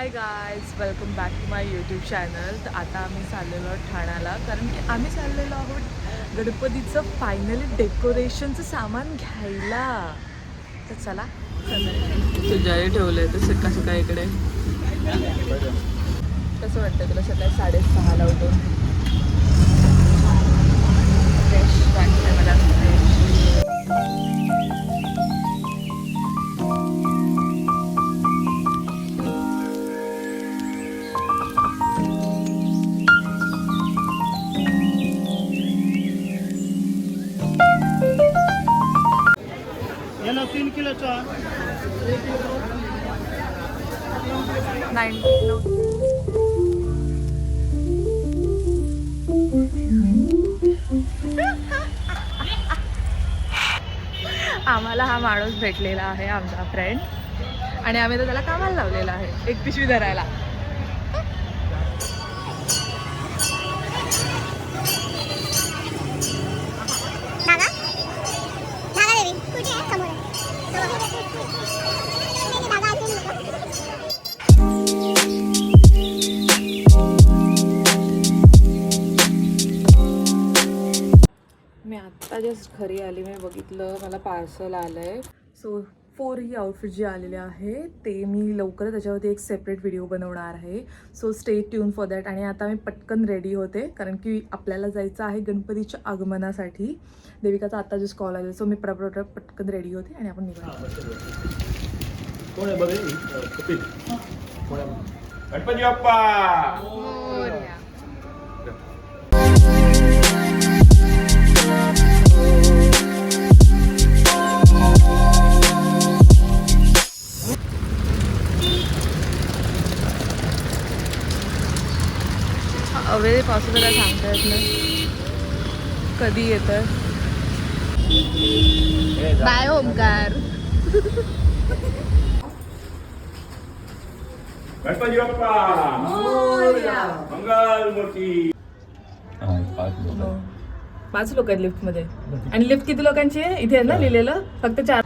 High guys, welcome back to my YouTube channel. तर आता आम्ही चाललेलो आहोत ठाण्याला, कारण की आम्ही चाललेलो आहोत गणपतीचं फायनली डेकोरेशनचं सामान घ्यायला. तर चला, तू जय ठेवलंय तसं कसं काय इकडे. कसं वाटतं तुला सकाळी 6:30ला उठून? फ्रेश वाटतंय मला. याला 3 किलोचा 90 आम्हाला हा माणूस भेटलेला आहे, आमचा फ्रेंड, आणि आम्ही तर त्याला कामाला लावलेला आहे एक पिशवी धरायला. मी आत्ता जस्ट घरी आली, मी बघितलं मला पार्सल आलं आहे. सो 4 ही आउटफिट जी आलेले आहे ते मी लवकर त्याच्यावरती एक सेपरेट व्हिडिओ बनवणार आहे. So stay tune for that. आणि आता मी पटकन रेडी होते, कारण की आपल्याला जायचं आहे गणपतीच्या आगमनासाठी. देविकाचा आता जस्ट कॉल आलेला, सो मी पटकन रेडी होते आणि आपण निघालो. गणपती बाप्पा. अवेळे पासून त्याला सांगता येत नाही कधी येतं. बाय ओमकार. गणपती बाप्पा मंगल मूर्ती. 5 लोक आहेत लिफ्ट मध्ये. आणि लिफ्ट किती लोकांची आहे इथे आहे ना लिहिलेलं? फक्त 4.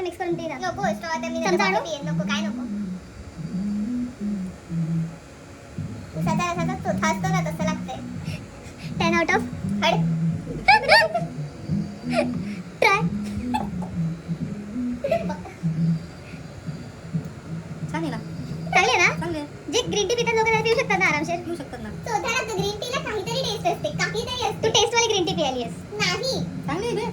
मिक्स करून दे ना. नको स्ट्रॉ ते मी नको काय नको. उसाचा रसाचा चोथा असतो ना, तसं लागतंय. 10 आउट ऑफ 100. ट्राय. चांगले ना? जे ग्रीन टी पितात लोक पिऊ शकतात ना, आरामशीर पिऊ शकतात ना. चोथा लागतो. ग्रीन टीला काहीतरी टेस्ट असते, काहीतरी असते. तू टेस्ट वाली ग्रीन टी प्यायली आहेस? नाही. चांगली आहे.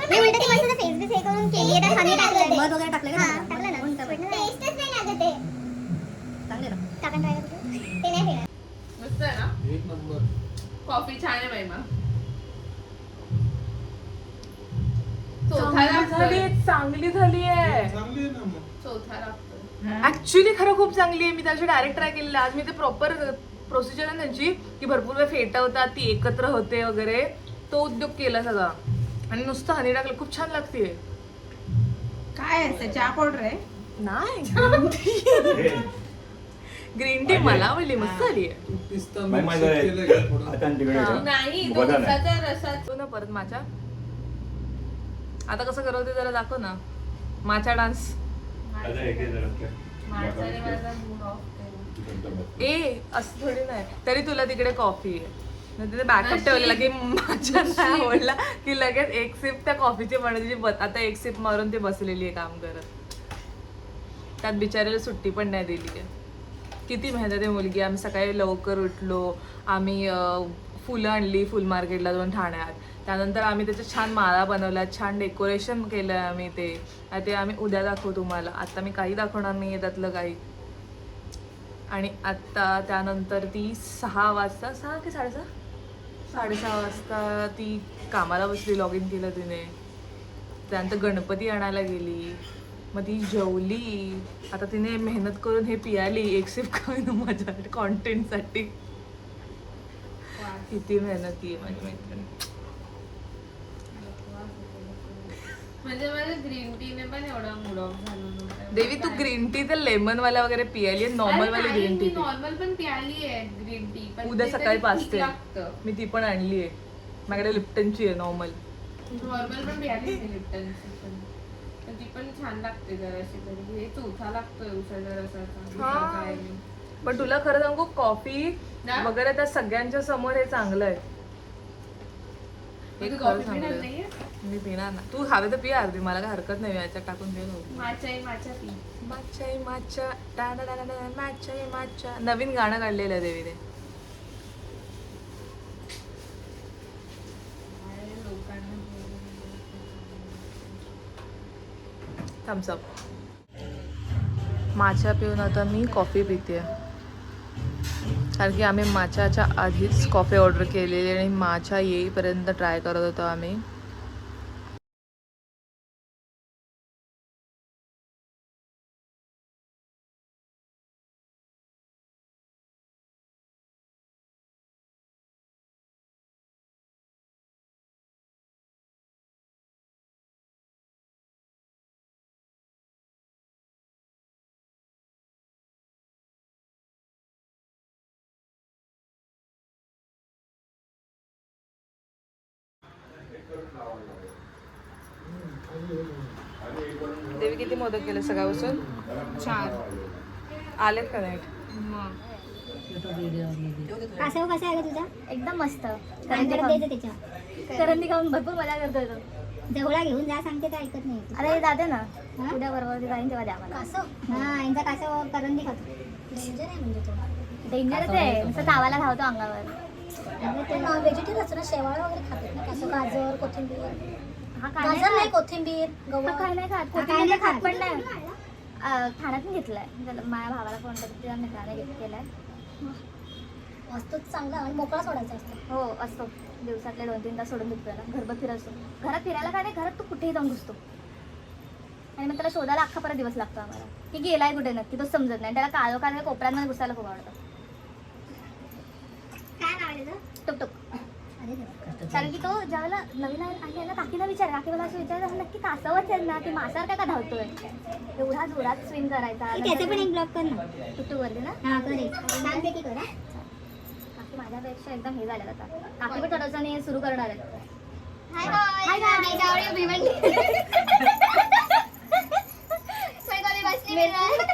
मी उलट ती मस्त फेस बिस हे करून केली आहे, हनी टाकलं, मध वगैरे टाकलं का? हां, टाकलं ना. टेस्टच नाही लागत ते. चांगले ना. टाकून ट्राय कर. ते नाही पिणार. मस्त आहे ना? एक नंबर. कॉफी छान आहे महिमा. चांगली झाली आहे. चौथा लागतो. ऍक्च्युली खरं खूप चांगली आहे. मी त्याची डायरेक्ट ट्राय केलेली. आज मी ते प्रॉपर प्रोसिजर आहे त्यांची, की भरपूर वेळ फेटवतात, ती एकत्र होते वगैरे, तो उद्योग केला सगळा. आणि नुसतं हनी टाकलं, खूप छान लागते. काय असते? चहा पावडर आहे? नाही, ग्रीन टी मला आवडली, मस्त झाली ना. परत माचा आता कसं करवते जरा दाखव ना. माचा डान्स. ए असं थोडी नाही, तरी तुला तिकडे कॉफी आहे. तिथे बॅकअप ठेवलेला की माझ्या नाही आवडला की लगेच एक सिप त्या कॉफीची बनवली. आता एक सिप मारून ती बसलेली आहे काम करत. त्यात बिचारीला सुट्टी पण नाही दिली आहे. किती मेहनत आहे मुलगी. आम्ही सकाळी लवकर उठलो, आम्ही फुलं आणली फुल मार्केटला जाऊन ठाण्यात. त्यानंतर आम्ही त्याच्या छान माळा बनवल्या, छान डेकोरेशन केलं आहे आम्ही. ते आम्ही उद्या दाखवू तुम्हाला. आता मी काही दाखवणार नाही आहे त्यातलं काही. आणि आत्ता त्यानंतर ती 6 वाजता, 6 की 6:30, 6:30 वाजता ती कामाला बसली. लॉग इन केलं तिने. त्यानंतर गणपती आणायला गेली. मग ती जेवली. आता तिने मेहनत करून हे पियाली एक सिप खाऊन माझ्या कॉन्टेंटसाठी. किती मेहनती आहे माझी मैत्रीण. म्हणजे माझ्या ग्रीन टीने पण एवढा मूड ऑफ झाला नव्हता. देवी तू ग्रीन टी तर लेमन वाला वगैरे पियाली नॉर्मल वाली ग्रीन टी. नॉर्मल पण प्याली आहे ग्रीन टी पण उद्या ते सकाळी तरी पाचते ठीक लागतं. मी ती पण आणली आहे. माझ्याकडे लिप्टनची आहे नॉर्मल. नॉर्मल पण प्याली आहे लिप्टनची पण ती पण छान लागते जराशी तरी. हे चोथा लागतोय उसाचा रसाचा. पण तुला खरं सांगू कॉफी ना? वगैरे त्या सगळ्यांच्या समोर हे चांगलं आहे. हे खरं कॉफी चांगलं पिणार आहे. नाहीये? मी पिणार ना. तू हवे तर पी अर्धी. मला काय हरकत नाही याच्यात टाकून दे. माचा पी. माचा नवीन गाणं काढलेलं आहे देवीने. थम्सअप. माचा पिऊन आता मी कॉफी पिते. कारण की आम्ही माचाच्या आधीच कॉफी ऑर्डर केलेली आणि माचा येईपर्यंत ट्राय करत होतो आम्ही. देवी किती मोदक केले सगळ्यापासून? 4. आलेत का नाहीत? कासव कसा आहे तुझा? एकदम मस्त. करंदी खाऊन भरपूर मजा करतोय तो. जेवढा घेऊन जा सांगते ते ऐकत नाही. अरे जाते ना उद्या बरोबर जाईन तेव्हा द्या मला कासव. हा यांचा कासव करंदी खातो. डेंजर आहे म्हणजे तो. डेंजरच आहे. नुसतं धावायला धावतो अंगावर. ते नॉन व्हेजिटेरियन ना शेवाळ वगैरे खातात ना कासव. गाजर कोथिंबीर. गाजर नाही कोथिंबीर गव्हा काय नाही खात. कोथिंबीर खात पण नाही. ठाण्यातून घेतलाय. माझ्या भावाला फोन करते मित्राने गिफ्ट केलाय. असतोच चांगला आणि मोकळा सोडायचा असतो. हो असतो. दिवसातले 2-3 तास सोडून देतो ना. घरभर फिरतो. घरात फिरायला काय नाही. घरात तू कुठेही जाऊन घुसतो आणि मग त्याला शोधायला अख्खा परत दिवस लागतो आम्हाला की गेलाय कुठे नक्की. तो समजत नाही. त्याला काळोखाल कोपऱ्यांमध्ये घुसायला खूप आवडतं. काय नाव आहे त्याचं? टुकटुक. कारण की तो ज्यावेळेला नवीन आली ना काकीला विचार. काकी मला असं विचारलं नक्की कासवच आहे ना की मासावर का धावतोय. एवढा जोरात स्विम करायचा. त्याचे पण एक ब्लॉग कर ना टुकटुक वरती ना. हा करेल छानपैकी करा. काकी माझ्यापेक्षा एकदम हे झालं आता. काकी पण थोडंसं सुरू करणार आहेत.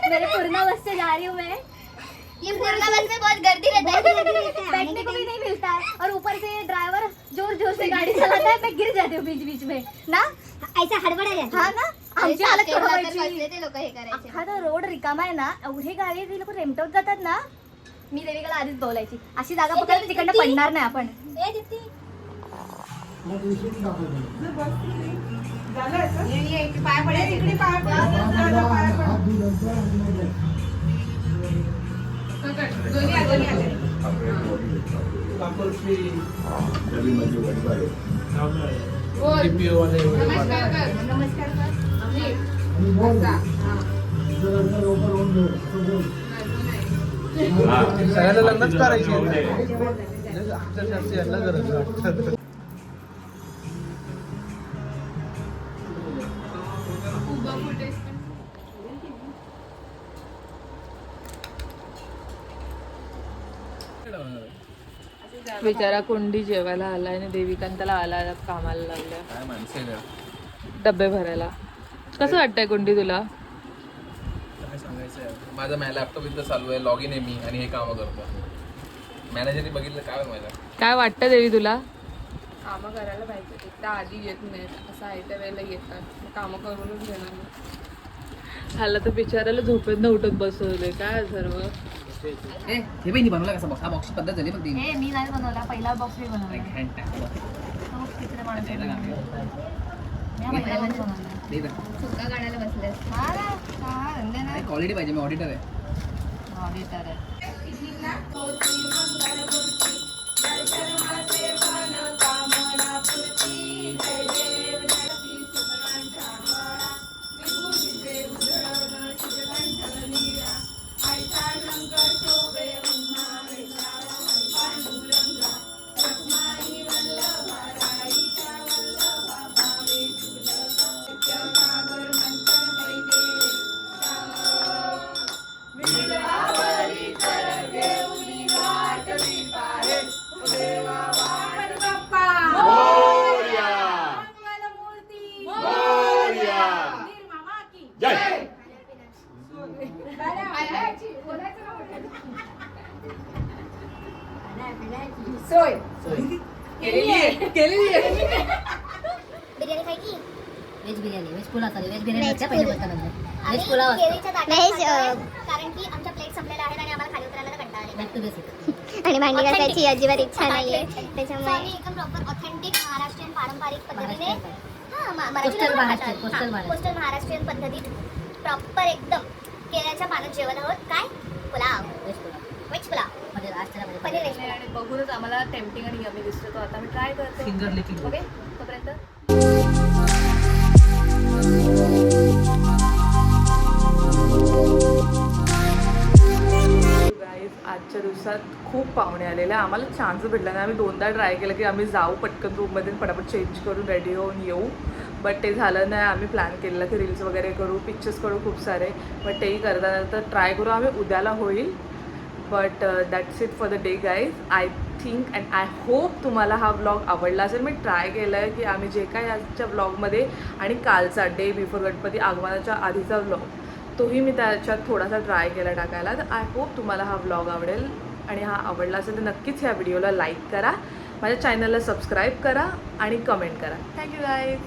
मेरे पूर्ण बस से जा रही हूँ मैं. ये पूर्ण बस में बहुत गर्दी रहता है. बैठने को भी नहीं मिलता है और ऊपर से ड्राइवर जोर जोर से गाड़ी चलाता है. मैं गिर जाती हूँ बीच बीच में ना. ऐसा हड़बड़ा जाता. हाँ ना. आमची हालत ते लोक हे करायचे. हा तो रोड रिकामा आहे ना. एवढी गाडी ती लोक रेमटवत जातात ना. मी देवीला आधीच बोलायची अशी जागा पकडली तिकडनं पडणार नाही आपण. पाय पडेल इकडे. पाय नमस्कार सगळ्याला लग्नच करायची. बिचारा कुंडी जेवायला आलाय आणि देविकांताला आला कामाला लागल्या. काय माणसं आहे डब्बे भरायला. कसं वाटतंय कुंडी तुला? काय सांगायचं आहे. माझा लॅपटॉप इथं चालू आहे. लॉग इन आहे मी आणि हे कामं करतो. मॅनेजरने बघितलं काय माझ्या. काय वाटतं देवी तुला? कामं करायला पाहिजे. एकदा आधी येत नाहीत असं आहे त्या वेळेला येतात. कामं करूनच घेणार नाही. ह्याला तर बिचारायला झोपेत उठत बसवले काय सर्व. हे बहिणी बनवला कसा बॉक्स. हा बॉक्स पद्धत झाली पण ती मी नाही बनवला. पहिला बॉक्स मी बनवला. सुद्धा गाण्याला बसले. क्वालिटी पाहिजे. मी ऑडिटर आहे. ऑडिटर आहे. सोय बिर्याणी खायची veg biryani veg pulao sorry veg Veg biryani पहिले पुलाव. म्हणतात आणि व्हेज पुलाव असतो केळीच्या ताटात कारण की आमच्या प्लेट संपलेल्या आहेत आणि आम्हाला खाली उतरायला कंटाळा आलेला बॅक टू बेसिक आहे. आणि भांडी घासायची अजिबात इच्छा नाहीये त्याच्यामुळे एकदम प्रॉपर ऑथेंटिक महाराष्ट्रीयन पारंपरिक पद्धतीने Coastal Maharashtrian, coastal Maharashtrian. Coastal Maharashtrian पद्धतीत प्रॉपर एकदम केळ्याच्या पानात जेवण आहोत. काय पुलाव व्हेज पुलाव वेज पुलाव मध्ये आज त्याला पनीर वेज पुलाव. आणि बघूनच आम्हाला टेम्पटिंग आणि यमी दिसतो तो आता मी ट्राय करते फिंगर लिकिंग ओके तोपर्यंत गाईज आजच्या दिवसात खूप पाहुणे आलेले आम्हाला चान्स भेटला नाही. आम्ही दोनदा ट्राय केलं की आम्ही जाऊ पटकन रूममध्ये पटापट चेंज करून रेडी होऊन येऊ बट ते झालं नाही. आम्ही प्लॅन केलेलं की रील्स वगैरे करू पिक्चर्स करू खूप सारे बट तेही करता तर ट्राय करू आम्ही उद्याला होईल. But that's it for the day guys. I think and I hope तुम्हाला हा व्लॉग आवडला असेल. मी ट्राय केलं आहे की आम्ही जे काय आजच्या व्लॉगमध्ये आणि कालचा डे बिफोर गणपती आगमनाच्या आधीचा व्लॉग तोही मी त्याच्यात थोडासा ट्राय केला टाकायला. तर आय होप तुम्हाला हा व्लॉग आवडेल आणि हा आवडला असेल तर नक्कीच ह्या व्हिडिओला लाईक करा माझ्या चॅनलला सबस्क्राईब करा आणि कमेंट करा. Thank you guys.